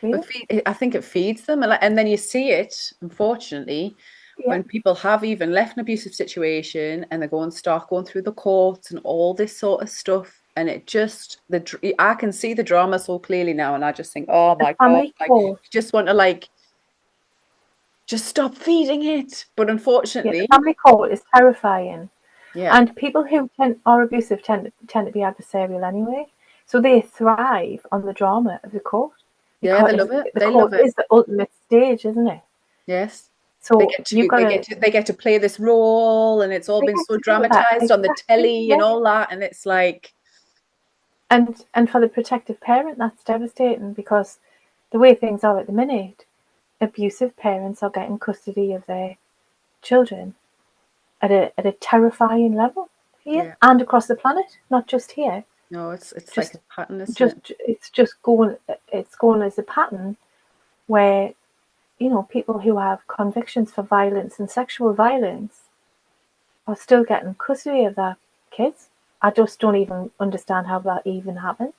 really. I think it feeds them, and then you see it, unfortunately, Yeah, when people have even left an abusive situation and they go and start going through the courts and all this sort of stuff. And it just I can see the drama so clearly now, and I just think, oh the my God, family like court. you just want to like just stop feeding it. But Yeah, the unfortunately, family court is terrifying. yeah, And people who are abusive tend to be adversarial anyway. So they thrive on the drama of the court yeah, they because love it. the They court love it. is the ultimate stage, isn't it? Yes. So you've got to They get to play this role, and it's all they been get so to do that dramatized on the exactly, telly and yeah. all that. And it's like, And for the protective parent, that's devastating because the way things are at the minute, abusive parents are getting custody of their children at a terrifying level here yeah, and across the planet, not just here. no, it's like Just a pattern, isn't just it? just going as a pattern where people who have convictions for violence and sexual violence are still getting custody of their kids. I just don't even understand how that even happened.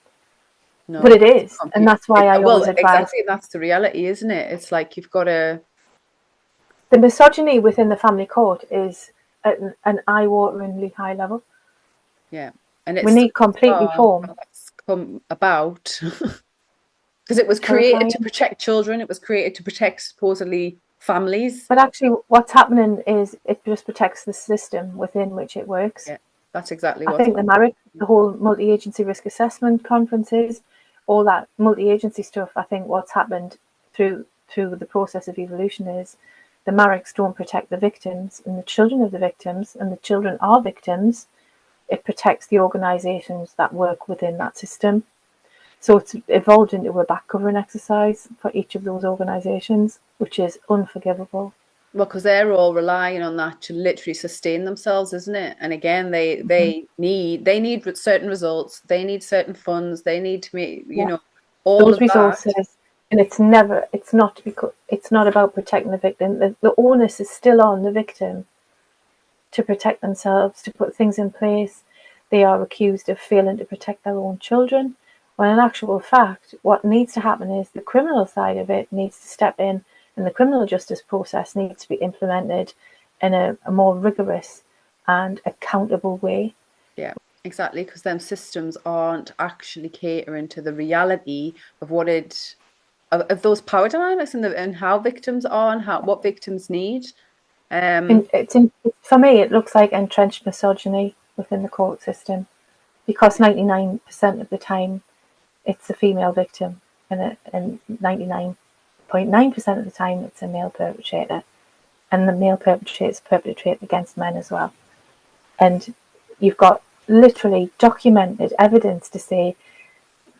No, But it that's is, and completely that's why I always well, advise exactly. That's the reality, isn't it? It's like you've got to, the misogyny within the family court is at an eye-wateringly high level. yeah. And We it's so need complete bizarre reform. how that's come about because it was created Terrifying. to protect children. It was created to protect supposedly families. But actually, what's happening is it just protects the system within which it works. Yeah, that's exactly I what's think the whole multi-agency risk assessment conferences, all that multi-agency stuff, I think what's happened through the process of evolution is the Mareks don't protect the victims and the children of the victims, and the children are victims. It protects the organisations that work within that system. So it's evolved into a back covering exercise for each of those organisations, which is unforgivable. well, because they're all relying on that to literally sustain themselves, isn't it? And again, Mm-hmm. they need certain results, they need certain funds, they need to make, Yeah. all Those of that. resources, and it's not about protecting the victim. The onus is still on the victim to protect themselves, to put things in place. They are accused of failing to protect their own children, when in actual fact, what needs to happen is the criminal side of it needs to step in, and the criminal justice process needs to be implemented in a more rigorous and accountable way. Yeah, exactly, because them systems aren't actually catering to the reality of what it of those power dynamics and how victims are and how what victims need. And Um, for me, it looks like entrenched misogyny within the court system, because 99% of the time it's the female victim, and 99.9% of the time it's a male perpetrator, and the male perpetrators perpetrate against men as well. And you've got literally documented evidence to say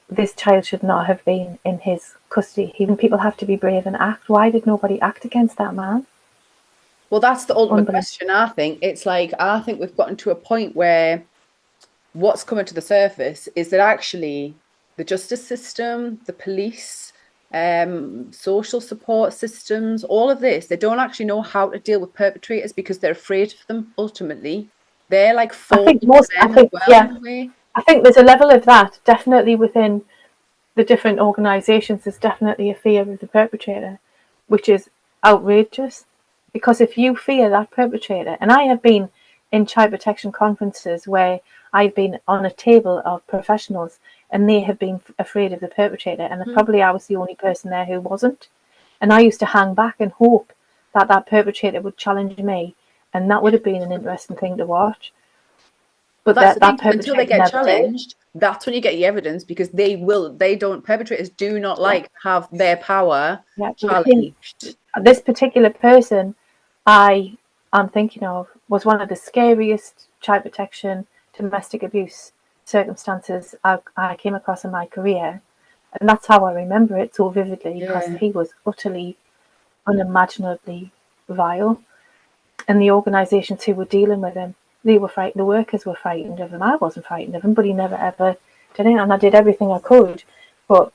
this child should not have been in his custody. Even people have to be brave and act. Why did nobody act against that man? well, that's the ultimate Unbelievable. question, I think. It's like I think we've gotten to a point where what's coming to the surface is that actually the justice system, the police, social support systems, all of this, they don't actually know how to deal with perpetrators because they're afraid of them ultimately. They're like falling for them as well in Yeah, a way. I think there's a level of that definitely within the different organisations. There's definitely a fear of the perpetrator, which is outrageous. Because if you fear that perpetrator, and I have been in child protection conferences where I've been on a table of professionals and they have been afraid of the perpetrator, and Mhm. probably I was the only person there who wasn't. And I used to hang back and hope that that perpetrator would challenge me, and that would have been an interesting thing to watch. Well, But that's the that thing, because until they perpetrator get never did. challenged, that's when you get your evidence because perpetrators do not Yeah, like to have their power yeah. challenged. This particular person I am thinking of was one of the scariest child protection, domestic abuse circumstances I came across in my career. And that's how I remember it so vividly, because Yeah. he was utterly, unimaginably vile. And the organisations who were dealing with him, they were frightened. The workers were frightened of him. I wasn't frightened of him, but he never ever did it. And I did everything I could. But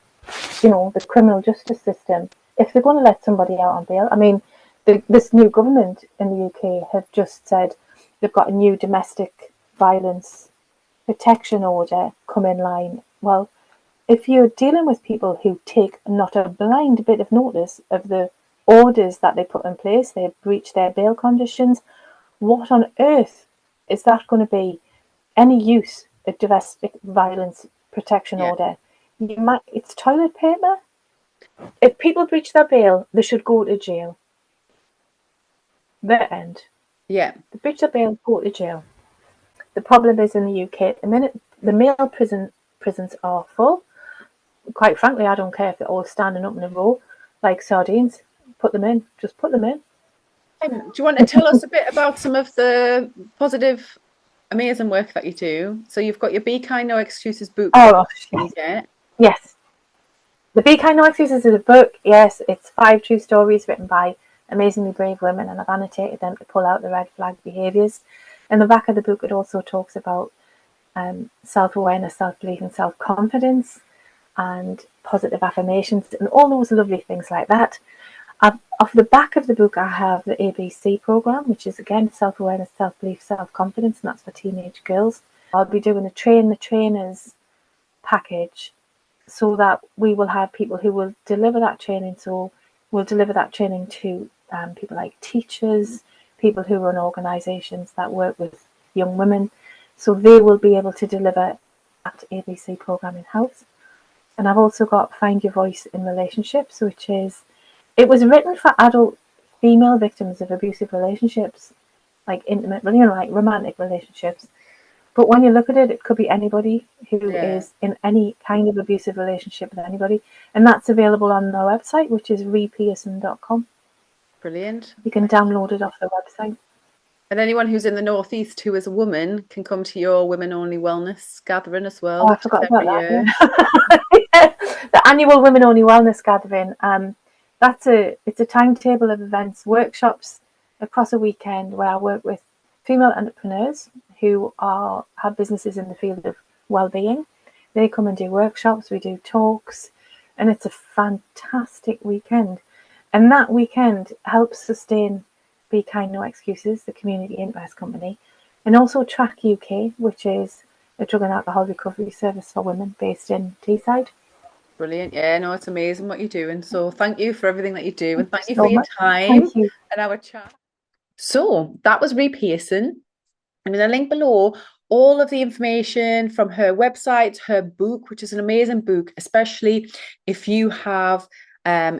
the criminal justice system, if they're going to let somebody out on bail, I mean, this new government in the UK have just said they've got a new domestic violence protection order come in line. Well, if you're dealing with people who take not a blind bit of notice of the orders that they put in place, they breach their bail conditions, what on earth is that going to be any use of domestic violence protection Yeah. order? It's toilet paper. If people breach their bail, they should go to jail. The end. Yeah. They breach their bail, go to jail. The problem is in the UK at the minute, the male prisons are full. Quite frankly, I don't care if they're all standing up in a row like sardines. Put them in. Just put them in. Do you want to tell us a bit about some of the positive, amazing work that you do? So you've got your Be Kind, No Excuses book Oh gosh, that you yes. get. Yes. The Be Kind No Excuses is a book. Yes, it's 5 true stories written by amazingly brave women, and I've annotated them to pull out the red flag behaviours. In the back of the book, it also talks about self-awareness, self-belief, and self-confidence, and positive affirmations, and all those lovely things like that. Off the back of the book, I have the ABC program, which is again self-awareness, self-belief, self-confidence, and that's for teenage girls. I'll be doing a train the trainers package so that we will have people who will deliver that training. So we'll deliver that training to people like teachers, people who run organisations that work with young women. So they will be able to deliver that ABC programme in-house. And I've also got Find Your Voice in Relationships, which is, it was written for adult female victims of abusive relationships, like intimate, like romantic relationships. But when you look at it, it could be anybody who is in any kind of abusive relationship with anybody. And that's available on their website, which is riepearson.com. Brilliant. You can download it off the website. And anyone who's in the Northeast who is a woman can come to your Women Only Wellness gathering as well. Oh, I forgot about that. Yeah. The annual Women Only Wellness gathering. It's a timetable of events, workshops across a weekend where I work with female entrepreneurs who have businesses in the field of well-being. They come and do workshops, we do talks, and it's a fantastic weekend. And that weekend helps sustain Be Kind, No Excuses, the community interest company, and also Track UK, which is a drug and alcohol recovery service for women based in Teesside. Brilliant. Yeah, no, it's amazing what you're doing. So thank you for everything that you do, and thank you So for your much. time Thank you. and our chat. So that was Rie Pearson. I'm going to link below all of the information from her website, her book, which is an amazing book, especially if you have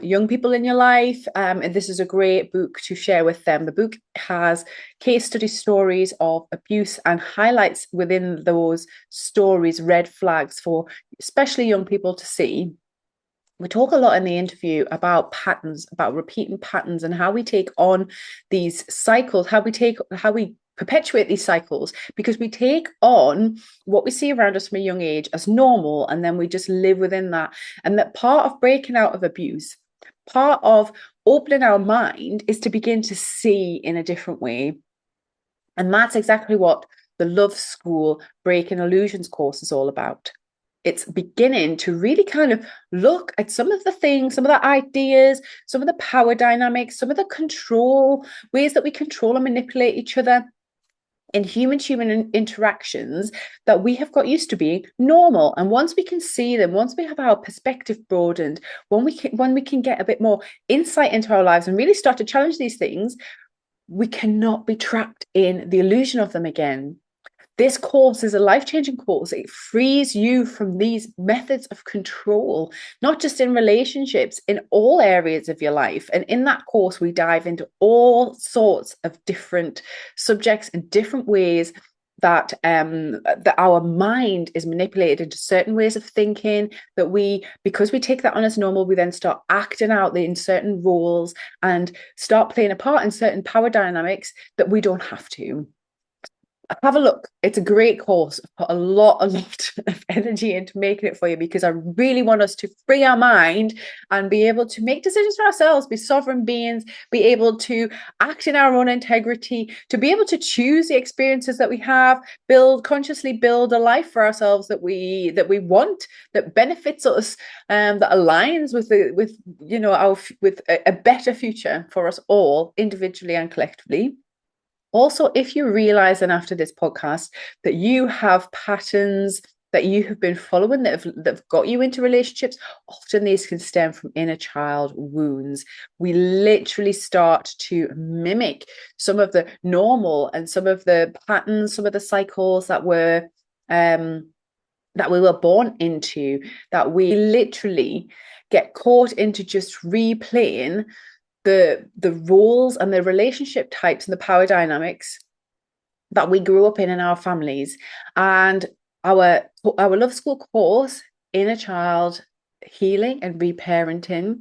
young people in your life. And this is a great book to share with them. The book has case study stories of abuse and highlights within those stories red flags for especially young people to see. We talk a lot in the interview about patterns, about repeating patterns, and how we take on these cycles, how we perpetuate these cycles, because we take on what we see around us from a young age as normal, and then we just live within that. And that part of breaking out of abuse, part of opening our mind, is to begin to see in a different way. And that's exactly what the Love School Breaking Illusions course is all about. It's beginning to really kind of look at some of the things, some of the ideas, some of the power dynamics, some of the control, ways that we control and manipulate each other in human-to-human interactions that we have got used to being normal. And once we can see them, once we have our perspective broadened, when we can get a bit more insight into our lives and really start to challenge these things, we cannot be trapped in the illusion of them again. This course is a life-changing course. It frees you from these methods of control, not just in relationships, in all areas of your life. And in that course, we dive into all sorts of different subjects and different ways that our mind is manipulated into certain ways of thinking, that because we take that on as normal, we then start acting out in certain roles and start playing a part in certain power dynamics that we don't have to. Have a look. It's a great course. I've put a lot of energy into making it for you because I really want us to free our mind and be able to make decisions for ourselves, be sovereign beings, be able to act in our own integrity, to be able to choose the experiences that we have, consciously build a life for ourselves that we want, that benefits us, that aligns with a better future for us all, individually and collectively. Also, if you realize then after this podcast that you have patterns that you have been following that have got you into relationships, often these can stem from inner child wounds. We literally start to mimic some of the normal and some of the patterns, some of the cycles that we were born into, that we literally get caught into just replaying the roles and the relationship types and the power dynamics that we grew up in our families. And our Love School course, Inner Child Healing and Reparenting,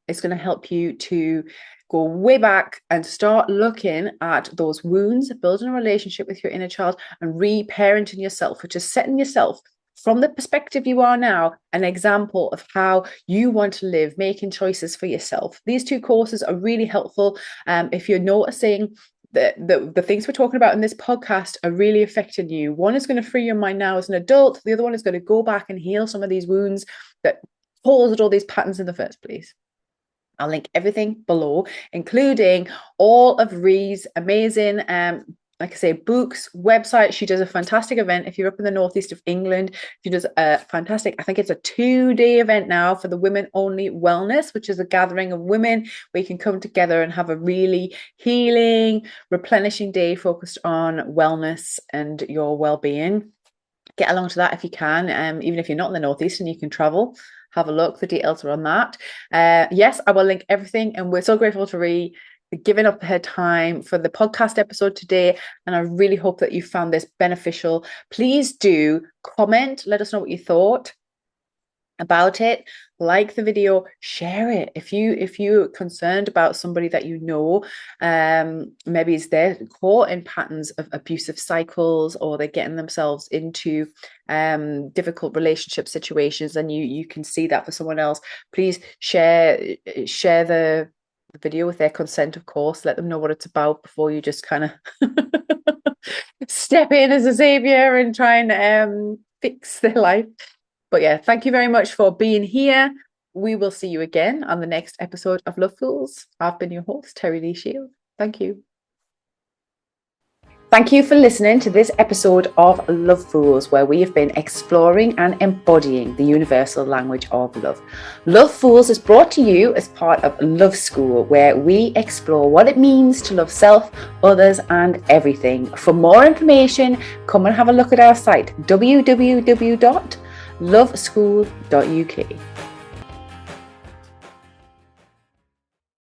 is going to help you to go way back and start looking at those wounds, building a relationship with your inner child, and reparenting yourself, which is setting yourself from the perspective you are now, an example of how you want to live, making choices for yourself. These two courses are really helpful. If you're noticing that the things we're talking about in this podcast are really affecting you, one is going to free your mind now as an adult. The other one is going to go back and heal some of these wounds that caused all these patterns in the first place. I'll link everything below, including all of Rie's amazing like I say, books, website. She does a fantastic event. If you're up in the northeast of England, she does a fantastic, I think it's a 2-day event now for the Women Only Wellness, which is a gathering of women where you can come together and have a really healing, replenishing day focused on wellness and your well-being. Get along to that if you can, even if you're not in the northeast and you can travel. Have a look. The details are on that. Yes, I will link everything, and we're so grateful to Rie giving up her time for the podcast episode today, and I really hope that you found this beneficial. Please do comment, let us know what you thought about it. Like the video, share it if you're concerned about somebody that you know, maybe is they're caught in patterns of abusive cycles, or they're getting themselves into difficult relationship situations, and you can see that for someone else. Please share the video with their consent, of course. Let them know what it's about before you just kind of step in as a savior and try and fix their life. But yeah, thank you very much for being here. We will see you again on the next episode of Love Fools. I've been your host, Terry Lee Shield. Thank you. Thank you for listening to this episode of Love Fools, where we have been exploring and embodying the universal language of love. Love Fools is brought to you as part of Love School, where we explore what it means to love self, others, and everything. For more information, come and have a look at our site, www.loveschool.uk.